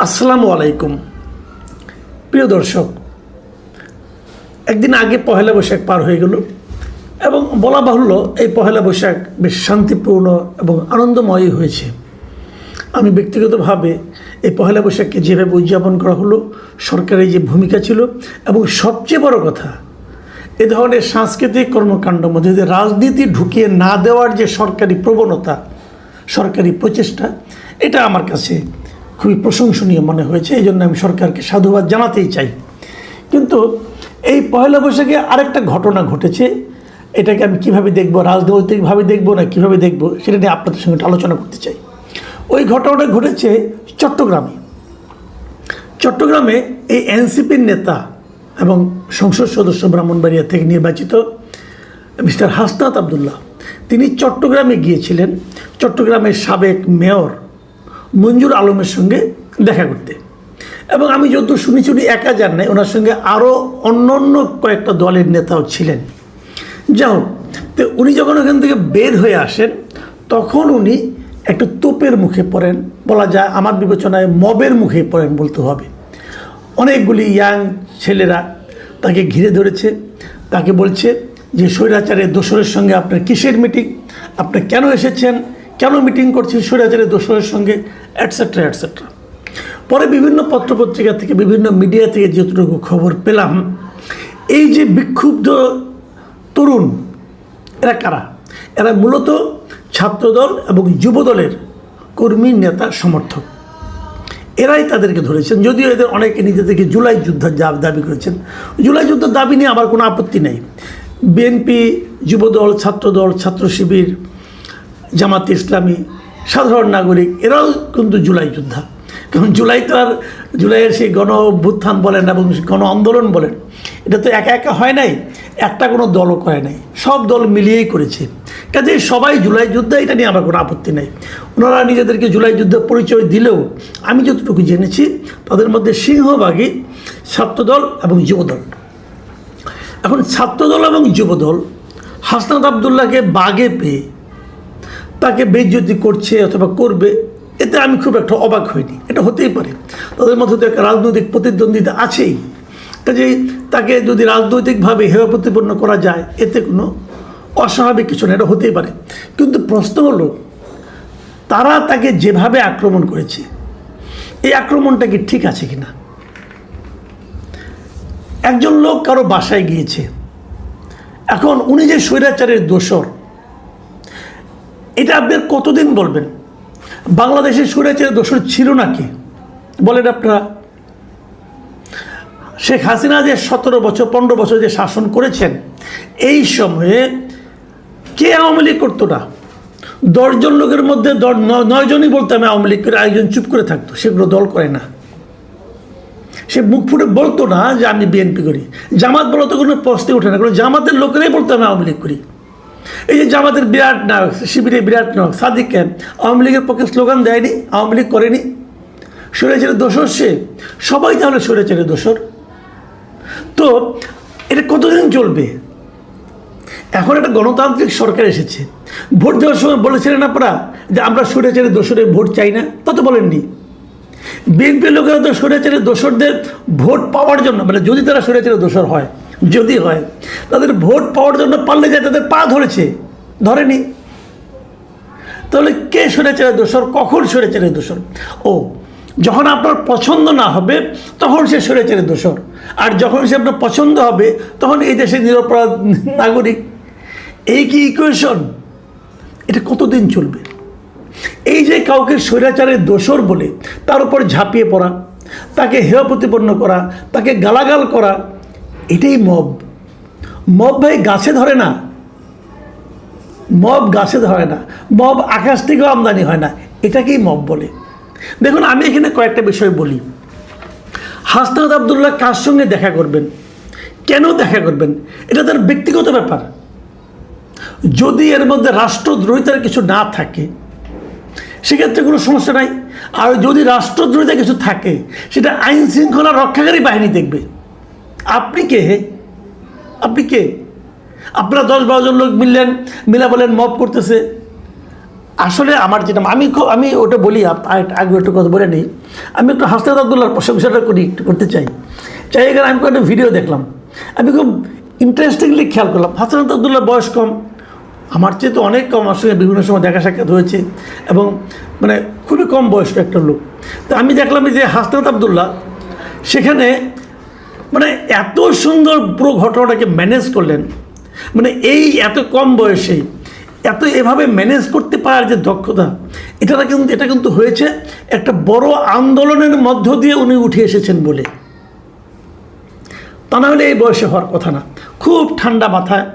আসসালামু আলাইকুম প্রিয় দর্শক, একদিন আগে পহেলা বৈশাখ পার হয়ে গেল এবং বলা বাহুল্য এই পহেলা বৈশাখ বেশ শান্তিপূর্ণ এবং আনন্দময়ই হয়েছে। আমি ব্যক্তিগতভাবে এই পহেলা বৈশাখকে যেভাবে উদযাপন করা হলো, সরকারের যে ভূমিকা ছিল এবং সবচেয়ে বড় কথা, এ ধরনের সাংস্কৃতিক কর্মকাণ্ড মধ্যে যে রাজনীতি ঢুকিয়ে না দেওয়ার যে সরকারি প্রবণতা, সরকারি প্রচেষ্টা, এটা আমার কাছে খুবই প্রশংসনীয় মনে হয়েছে। এই জন্য আমি সরকারকে সাধুবাদ জানাতেই চাই। কিন্তু এই পয়লা বৈশাখে আরেকটা ঘটনা ঘটেছে, এটাকে আমি কীভাবে দেখব, রাজনৈতিকভাবে দেখব না কীভাবে দেখব, সেটা নিয়ে আপনাদের সঙ্গে আলোচনা করতে চাই। ওই ঘটনাটা ঘটেছে চট্টগ্রামে এই এনসিপির নেতা এবং সংসদ সদস্য ব্রাহ্মণবাড়িয়া থেকে নির্বাচিত মিস্টার হাসনাত আবদুল্লাহ, তিনি চট্টগ্রামে গিয়েছিলেন চট্টগ্রামের সাবেক মেয়র মঞ্জুর আলমের সঙ্গে দেখা করতে। এবং আমি যত শুনেছি উনি একা যান নাই, ওনার সঙ্গে আরও অন্য কয়েকটা দলের নেতাও ছিলেন। যাই হোক, তো উনি যখন ওখান থেকে বের হয়ে আসেন তখন উনি একটা তোপের মুখে পড়েন, বলা যায় আমার বিবেচনায় মবের মুখে পড়েন বলতে হবে। অনেকগুলি ইয়াং ছেলেরা তাকে ঘিরে ধরেছে, তাকে বলছে যে স্বৈরাচারের দোসরের সঙ্গে আপনার কিসের মিটিং, আপনি কেন এসেছেন, কেন মিটিং করছেন স্বৈরাচারের দোসরের সঙ্গে, অ্যাটসেট্রা অ্যাটসেট্রা। পরে বিভিন্ন পত্রপত্রিকা থেকে, বিভিন্ন মিডিয়া থেকে যতটুকু খবর পেলাম, এই যে বিক্ষুব্ধ তরুণ, এরা কারা? এরা মূলত ছাত্রদল এবং যুবদলের কর্মী, নেতা, সমর্থক। এরাই তাদেরকে ধরেছেন। যদিও এদের অনেকে নিজেদেরকে জুলাই যুদ্ধের দাবি করেছেন। জুলাই যুদ্ধের দাবি নিয়ে আমার কোনো আপত্তি নেই। বিএনপি, যুবদল, ছাত্রদল, ছাত্র শিবির, জামাত ইসলামী, সাধারণ নাগরিক, এরাও কিন্তু জুলাই যোদ্ধা। কারণ জুলাইয়ের সেই গণ অভ্যুত্থান বলেন এবং গণ আন্দোলন বলেন, এটা তো একা একা হয় নাই, একটা কোনো দলও করে নাই, সব দল মিলিয়েই করেছে। কাজে সবাই জুলাই যোদ্ধা, এটা নিয়ে আমার কোনো আপত্তি নেই। ওনারা নিজেদেরকে জুলাই যুদ্ধের পরিচয় দিলেও আমি যতটুকু জেনেছি তাদের মধ্যে সিংহভাগই ছাত্রদল এবং যুবদল। এখন ছাত্রদল এবং যুবদল হাসনাত আবদুল্লাহকে বাগে পেয়ে তাকে বেইজ্জতি করছে অথবা করবে, এতে আমি খুব একটা অবাক হইনি। এটা হতেই পারে, তাদের মধ্যে তো একটা রাজনৈতিক প্রতিদ্বন্দ্বিতা আছেই। কাজেই তাকে যদি রাজনৈতিকভাবে হেয় প্রতিপন্ন করা যায়, এতে কোনো অস্বাভাবিক কিছু না, এটা হতেই পারে। কিন্তু প্রশ্ন হলো, তারা তাকে যেভাবে আক্রমণ করেছে, এই আক্রমণটা কি ঠিক আছে কিনা? একজন লোক কারো বাসায় গিয়েছে, এখন উনি যে স্বৈরাচারের দোসর, এটা আপনি কতদিন বলবেন? বাংলাদেশের স্বৈরাচারের দোসর ছিল নাকি বলেন আপনারা? শেখ হাসিনা যে 17 বছর 15 বছর যে শাসন করেছেন, এই সময়ে কে আওয়ামী লীগ করতো না? 10 জন লোকের মধ্যে 9 জনই বলতো আমি আওয়ামী লীগ করে, একজন চুপ করে থাকতো। সেগুলো দল করে না, সে মুখ ফুটে বলতো না যে আমি বিএনপি করি। জামাত বলো তো কোনো প্রশ্নে ওঠে না, কারণ জামাতের লোকেরাই বলতো আমি আওয়ামী লীগ করি। এই যে জামাতের বিরাট নায়ক, শিবিরের বিরাট নায়ক সাদিক খান, আওয়ামী লীগের পক্ষে স্লোগান দেয়নি, আওয়ামী লীগ করেনি। স্বৈরাচারের দোসর সে, সবাই তাহলে স্বৈরাচারের দোসর। তো এটা কতদিন চলবে? এখন একটা গণতান্ত্রিক সরকার এসেছে। ভোট দেওয়ার সময় বলেছিলেন আপনারা যে আমরা স্বৈরাচারের দোসরের ভোট চাই না? তা তো বলেননি। বিএনপির লোকেরা তো স্বৈরাচারের দোসরদের ভোট পাওয়ার জন্য, মানে যদি তারা স্বৈরাচারের দোসর হয়, যদি হয়, তাদের ভোট পাওয়ার জন্য পারলে যায় তাদের পা ধরেছে, ধরেনি। তাহলে কে স্বৈরাচারের দোসর, কখন স্বৈরাচারের দোসর? ও, যখন আপনার পছন্দ না হবে তখন সে স্বৈরাচারের দোসর, আর যখন সে আপনার পছন্দ হবে তখন এই দেশের নিরপরাধ নাগরিক। এই কি ইকুয়েশন? এটা কতদিন চলবে? এই যে কাউকে স্বৈরাচারের দোসর বলে তার উপর ঝাঁপিয়ে পড়া, তাকে হেয় প্রতিপন্ন করা, তাকে গালাগাল করা, এটাই মব। মব ভাই গাছে ধরে না, মব গাছে ধরে না, মব আকাশ থেকেও আমদানি হয় না, এটাকেই মব বলে। দেখুন, আমি এখানে কয়েকটা বিষয় বলি। হাসনাত আবদুল্লাহ কার সঙ্গে দেখা করবেন, কেন দেখা করবেন, এটা তার ব্যক্তিগত ব্যাপার। যদি এর মধ্যে রাষ্ট্রদ্রোহিতার কিছু না থাকে সেক্ষেত্রে কোনো সমস্যা নাই। আর যদি রাষ্ট্রদ্রোহিতা কিছু থাকে, সেটা আইন শৃঙ্খলা রক্ষাকারী বাহিনী দেখবে। আপনি কে? আপনি কে? আপনারা 10-12 জন লোক মিলা বলেন মব করতেছে, আসলে আমার যেটা আমি ওটা বলি, আগে একটু কথা বলে নিই। আমি একটু হাসনাত আবদুল্লাহর প্রশংসাটা একটু করতে চাই। এখানে আমি একটা ভিডিও দেখলাম, আমি খুব ইন্টারেস্টিংলি খেয়াল করলাম। হাসনাত আবদুল্লাহর বয়স কম, আমার চেয়ে তো অনেক কম। আমার সঙ্গে বিভিন্ন সময় দেখা সাক্ষাৎ হয়েছে এবং মানে খুবই কম বয়স্ক একটা লোক। তো আমি দেখলাম যে হাসনাত আবদুল্লাহ সেখানে মানে এত সুন্দর পুরো ঘটনাটাকে ম্যানেজ করলেন। মানে এই এত কম বয়সে এভাবে ম্যানেজ করতে পারার যে দক্ষতা, এটা কিন্তু হয়েছে একটা বড় আন্দোলনের মধ্য দিয়ে উনি উঠে এসেছেন বলে। তা না হলে এই বয়সে হওয়ার কথা না। খুব ঠান্ডা মাথায়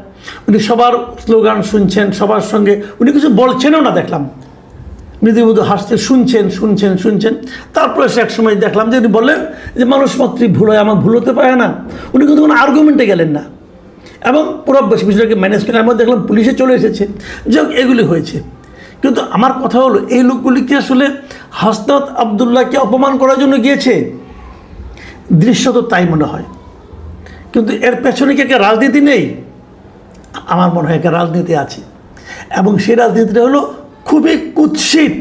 উনি সবার স্লোগান শুনছেন, সবার সঙ্গে উনি কিছু বলছেনও না, দেখলাম মৃদু হাসতে শুনছেন। তারপরে সে এক সময় দেখলাম যে উনি বললেন যে মানুষ মাত্রই ভুল হয়, আমার ভুল হতে পারে না। উনি কিন্তু কোনো আর্গুমেন্টে গেলেন না এবং পুরো বিষয়টাকে ম্যানেজ করে আমরা দেখলাম পুলিশে চলে এসেছে। যাক, এগুলি হয়েছে। কিন্তু আমার কথা হলো, এই লোকগুলিকে আসলে হাসনাত আবদুল্লাহকে অপমান করার জন্য গিয়েছে, দৃশ্যত তাই মনে হয়। কিন্তু এর পেছনে কি একটা রাজনীতি নেই? আমার মনে হয় একটা রাজনীতি আছে, এবং সেই রাজনীতিটা হলো খুবই কুৎসিত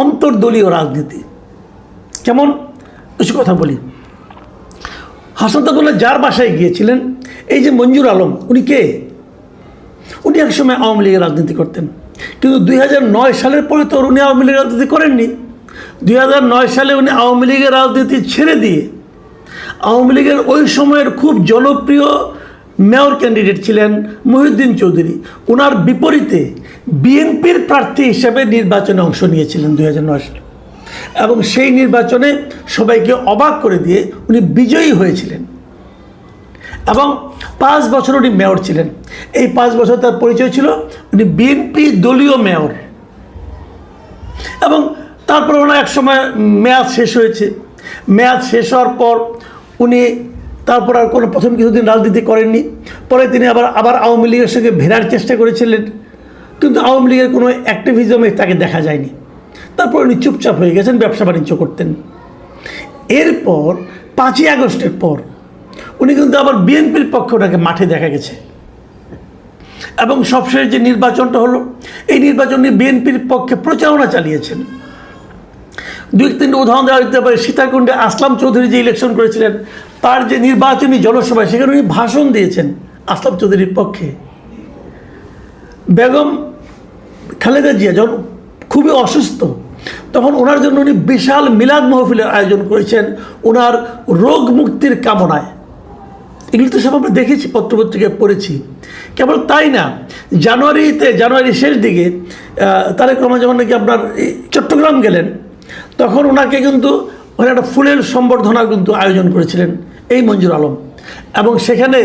অন্তর্দলীয় রাজনীতি। কেমন কিছু কথা বলি। হাসনাত আবদুল্লাহ যার বাসায় গিয়েছিলেন, এই যে মঞ্জুর আলম, উনি কে? উনি একসময় আওয়ামী লীগের রাজনীতি করতেন, কিন্তু 2009 সালের পরে তো উনি আওয়ামী লীগের রাজনীতি করেননি। 2009 সালে উনি আওয়ামী লীগের রাজনীতি ছেড়ে দিয়ে আওয়ামী লীগের ওই সময়ের খুব জনপ্রিয় মেয়র ক্যান্ডিডেট ছিলেন মহিউদ্দিন চৌধুরী, ওনার বিপরীতে বিএনপির প্রার্থী হিসেবে নির্বাচনে অংশ নিয়েছিলেন 2009 সালে, এবং সেই নির্বাচনে সবাইকে অবাক করে দিয়ে উনি বিজয়ী হয়েছিলেন এবং 5 বছর উনি মেয়র ছিলেন। এই 5 বছর তার পরিচয় ছিল উনি বিএনপি দলীয় মেয়র। এবং তারপর ওনার এক সময় মেয়াদ শেষ হয়েছে। মেয়াদ শেষ হওয়ার পর উনি তারপর আর কোনো প্রথম কিছুদিন রাজনীতি করেননি। পরে তিনি আবার আওয়ামী লীগের সঙ্গে ভেড়ার চেষ্টা করেছিলেন, কিন্তু আওয়ামী লীগের কোনো অ্যাক্টিভিজমে তাকে দেখা যায়নি। তারপর উনি চুপচাপ হয়ে গেছেন, ব্যবসা বাণিজ্য করতেন। এরপর 5ই আগস্টের পর উনি কিন্তু আবার বিএনপির পক্ষে ওনাকে মাঠে দেখা গেছে, এবং সবশেষ যে নির্বাচনটা হলো, এই নির্বাচনে বিএনপির পক্ষে প্রচারণা চালিয়েছেন। 2-3টা উদাহরণ দেওয়া যেতে পারে। সীতাকুণ্ডে আসলাম চৌধুরী যে ইলেকশন করেছিলেন, তার যে নির্বাচনী জনসভায় সেখানে উনি ভাষণ দিয়েছেন আসলাম চৌধুরীর পক্ষে। বেগম খালেদা জিয়া যখন খুবই অসুস্থ, তখন ওনার জন্য উনি বিশাল মিলাদ মাহফিলের আয়োজন করেছেন ওনার রোগ মুক্তির কামনায়। এগুলি তো সব আমরা দেখেছি, পত্রপত্রিকায় পড়েছি। কেবল তাই না, জানুয়ারি শেষ দিকে তারেক রহমান যখন নাকি আপনার চট্টগ্রাম গেলেন, তখন ওনাকে কিন্তু ওখানে একটা ফুলের সম্বর্ধনা কিন্তু আয়োজন করেছিলেন এই মঞ্জুর আলম, এবং সেখানে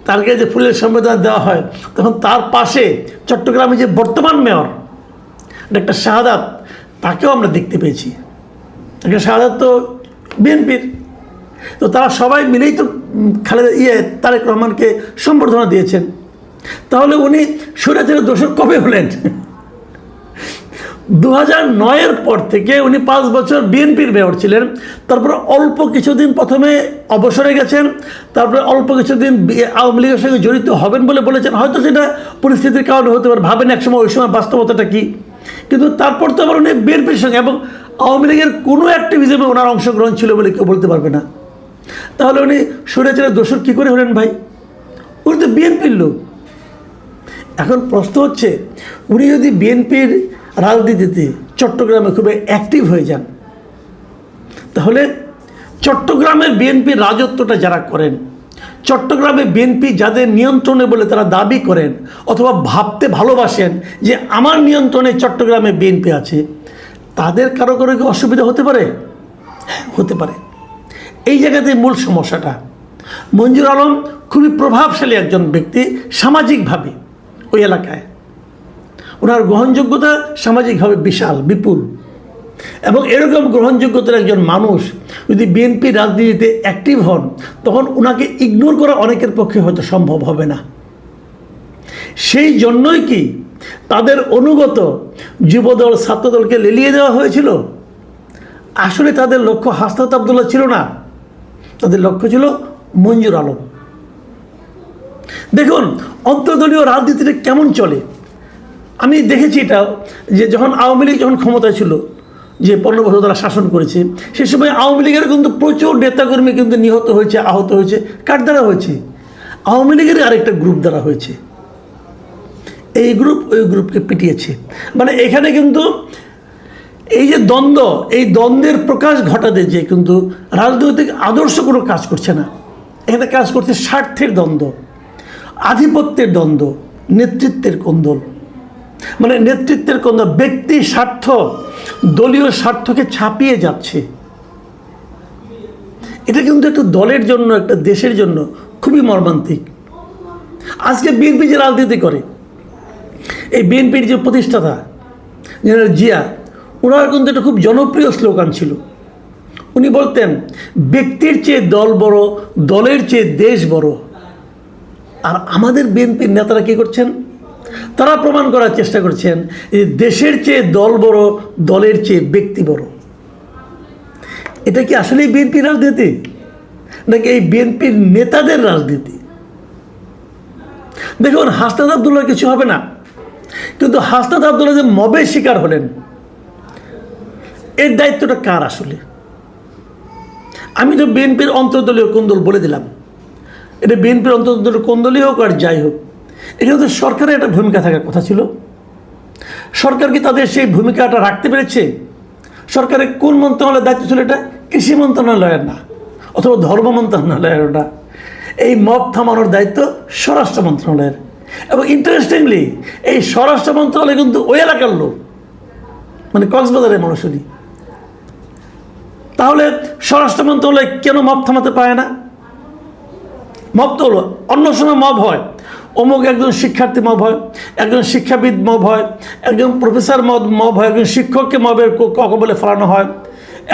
তাকে যে ফুলের সম্বর্ধনা দেওয়া হয়, তখন তার পাশে চট্টগ্রামে যে বর্তমান মেয়র ডাক্তার শাহাদাত, তাকেও আমরা দেখতে পেয়েছি। ডাক্তার শাহাদাত তো বিএনপির। তো তারা সবাই মিলেই তো তারেক রহমানকে সম্বর্ধনা দিয়েছেন। তাহলে উনি স্বৈরাচারের দোষর কবে হলেন? 2009-এর পর থেকে উনি 5 বছর বিএনপির মেয়র ছিলেন। তারপর অল্প কিছুদিন প্রথমে অবসরে গেছেন, তারপরে অল্প কিছুদিন আওয়ামী লীগের সঙ্গে জড়িত হবেন বলে বলেছেন। হয়তো সেটা পরিস্থিতির কারণে হতে পারে, ভাবেন একসময়, ওই সময় বাস্তবতাটা কী। কিন্তু তারপর তো আবার উনি বিএনপির সঙ্গে এবং আওয়ামী লীগের কোনো অ্যাক্টিভিজমে ওনার অংশগ্রহণ ছিল বলে কেউ বলতে পারবে না। তাহলে উনি স্বৈরাচারের দোষর কী করে হলেন ভাই? উনি তো বিএনপির লোক। এখন প্রশ্ন হচ্ছে, উনি যদি বিএনপির রাজনীতিতে চট্টগ্রামে খুবই অ্যাক্টিভ হয়ে যান, তাহলে চট্টগ্রামের বিএনপির রাজত্বটা যারা করেন, চট্টগ্রামে বিএনপি যাদের নিয়ন্ত্রণে বলে তারা দাবি করেন অথবা ভাবতে ভালোবাসেন যে আমার নিয়ন্ত্রণে চট্টগ্রামে বিএনপি আছে, তাদের কারো কি অসুবিধা হতে পারে? হতে পারে। এই জায়গাতে মূল সমস্যাটা। মঞ্জুর আলম খুবই প্রভাবশালী একজন ব্যক্তি সামাজিকভাবে ওই এলাকায়। ওনার গ্রহণযোগ্যতা সামাজিকভাবে বিপুল, এবং এরকম গ্রহণযোগ্যতার একজন মানুষ যদি বিএনপি রাজনীতিতে অ্যাক্টিভ হন, তখন ওনাকে ইগনোর করা অনেকের পক্ষে হয়তো সম্ভব হবে না। সেই জন্যই কি তাদের অনুগত যুবদল ছাত্রদলকে লেলিয়ে দেওয়া হয়েছিল? আসলে তাদের লক্ষ্য হাসনাত আবদুল্লাহ ছিল না, তাদের লক্ষ্য ছিল মঞ্জুর আলম। দেখুন অন্তর্দলীয় রাজনীতিটা কেমন চলে। আমি দেখেছি এটা, যে যখন আওয়ামী লীগ যখন ক্ষমতায় ছিল, যে 15 বছর তারা শাসন করেছে, সে সময় আওয়ামী লীগের কিন্তু প্রচুর নেতাকর্মী কিন্তু নিহত হয়েছে, আহত হয়েছে। কার দ্বারা হয়েছে? আওয়ামী লীগের আরেকটা গ্রুপ দ্বারা হয়েছে। এই গ্রুপ ওই গ্রুপকে পিটিয়েছে। মানে এখানে কিন্তু এই যে দ্বন্দ্ব, এই দ্বন্দ্বের প্রকাশ ঘটাতে যে কিন্তু রাজনৈতিক আদর্শ কোনো কাজ করছে না, এখানে কাজ করছে স্বার্থের দ্বন্দ্ব, আধিপত্যের দ্বন্দ্ব, নেতৃত্বের কোন্দল। মানে নেতৃত্বের কোন্দল, ব্যক্তি স্বার্থ দলীয় স্বার্থকে ছাপিয়ে যাচ্ছে। এটা কিন্তু একটা দলের জন্য, একটা দেশের জন্য খুবই মর্মান্তিক। আজকে বিএনপি যে রাজনীতি করে, এই বিএনপির যে প্রতিষ্ঠাতা জেনারেল জিয়া, ওনার কিন্তু একটা খুব জনপ্রিয় স্লোগান ছিল। উনি বলতেন, ব্যক্তির চেয়ে দল বড়, দলের চেয়ে দেশ বড়। আর আমাদের বিএনপির নেতারা কী করছেন? তারা প্রমাণ করার চেষ্টা করছেন যে দেশের চেয়ে দল বড়, দলের চেয়ে ব্যক্তি বড়। এটা কি আসলেই বিএনপির রাজনীতি, নাকি এই বিএনপির নেতাদের রাজনীতি? দেখুন, হাসনাত আবদুল্লাহ কিছু হবে না, কিন্তু হাসনাত আবদুল্লাহ যে মবের শিকার হলেন, এর দায়িত্বটা কার আসলে? আমি তো বিএনপির অন্তর্দলীয় কোন্দল বলে দিলাম, এটা বিএনপির অন্তর্দলীয় কোন্দলই হোক আর যাই হোক, এখানে তো সরকারের একটা ভূমিকা থাকার কথা ছিল। সরকার কি তাদের সেই ভূমিকাটা রাখতে পেরেছে? সরকারের কোন মন্ত্রণালয়ের দায়িত্ব ছিল এটা? কৃষি মন্ত্রণালয়ের না, অথবা ধর্ম মন্ত্রণালয়ের না। এই মব থামানোর দায়িত্ব স্বরাষ্ট্র মন্ত্রণালয়ের। এবং ইন্টারেস্টিংলি, এই স্বরাষ্ট্র মন্ত্রণালয় কিন্তু ওই এলাকার লোক, মানে কক্সবাজারের মানুষই। তাহলে স্বরাষ্ট্র মন্ত্রণালয় কেন মব থামাতে পারে না? মব তো হলো, অন্য সময় মব হয়, অমুক একজন শিক্ষার্থী মব হয়, একজন শিক্ষাবিদ মব হয়, একজন প্রফেসর মব হয়, একজন শিক্ষককে মবের কবলে ফেলানো হয়,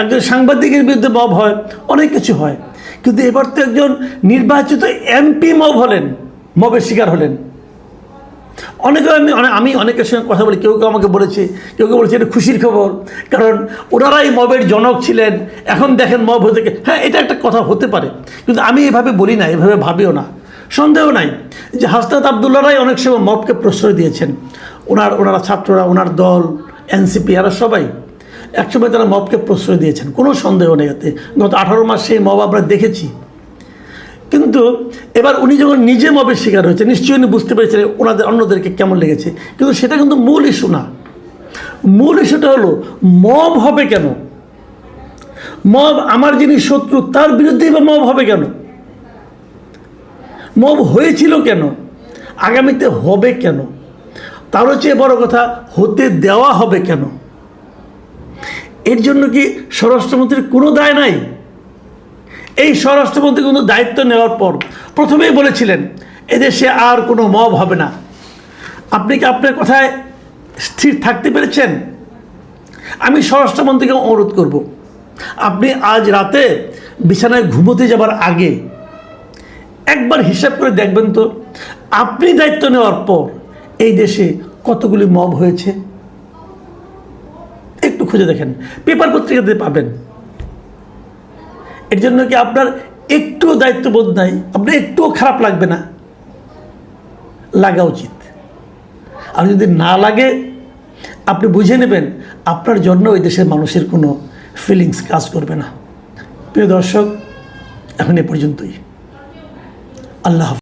একজন সাংবাদিকের বিরুদ্ধে মব হয়, অনেক কিছু হয়। কিন্তু এবার তো একজন নির্বাচিত এমপি মব হলেন, মবের শিকার হলেন। আমি অনেকের সঙ্গে কথা বলি, কেউ কেউ আমাকে বলেছে, কেউ কেউ বলেছে এটা খুশির খবর, কারণ ওনারাই মবের জনক ছিলেন, এখন দেখেন মব হতে। হ্যাঁ, এটা একটা কথা হতে পারে, কিন্তু আমি এভাবে বলি না, এভাবে ভাবিও না। সন্দেহ নাই যে হাসনাত আবদুল্লাহরাই অনেক সময় মবকে প্রশ্রয় দিয়েছেন। ওনারা ছাত্ররা, ওনার দল, এনসিপি, এরা সবাই একসময় তারা মবকে প্রশ্রয় দিয়েছেন, কোনো সন্দেহ নেই এতে। গত 18 মাস সেই মব আমরা দেখেছি। কিন্তু এবার উনি যখন নিজে মবের শিকার হয়েছে, নিশ্চয়ই উনি বুঝতে পেরেছিলেন অন্যদেরকে কেমন লেগেছে। কিন্তু সেটা কিন্তু মূল ইস্যু না। মূল ইস্যুটা হলো মব হবে কেন? মব, আমার যিনি শত্রু তার বিরুদ্ধেই বা মব হবে কেন? মব হয়েছিল কেন? আগামীতে হবে কেন? তারও চেয়ে বড় কথা, হতে দেওয়া হবে কেন? এর জন্য কি স্বরাষ্ট্রমন্ত্রীর কোনো দায় নাই? এই স্বরাষ্ট্রমন্ত্রী কিন্তু দায়িত্ব নেওয়ার পর প্রথমেই বলেছিলেন এদেশে আর কোনো মব হবে না। আপনি কি আপনার কথায় স্থির থাকতে পেরেছেন? আমি স্বরাষ্ট্রমন্ত্রীকে অনুরোধ করব, আপনি আজ রাতে বিছানায় ঘুমোতে যাবার আগে একবার হিসাব করে দেখবেন তো, আপনি দায়িত্ব নেওয়ার পর এই দেশে কতগুলি মব হয়েছে। একটু খুঁজে দেখেন, পেপার পত্রিকাতে পাবেন। এর জন্য কি আপনার একটুও দায়িত্ববোধ নাই? আপনার একটুও খারাপ লাগবে না? লাগা উচিত। আর যদি না লাগে, আপনি বুঝে নেবেন আপনার জন্য ওই দেশের মানুষের কোনো ফিলিংস কাজ করবে না। প্রিয় দর্শক, এখন এ পর্যন্তই। আল্লাহ হাফেজ।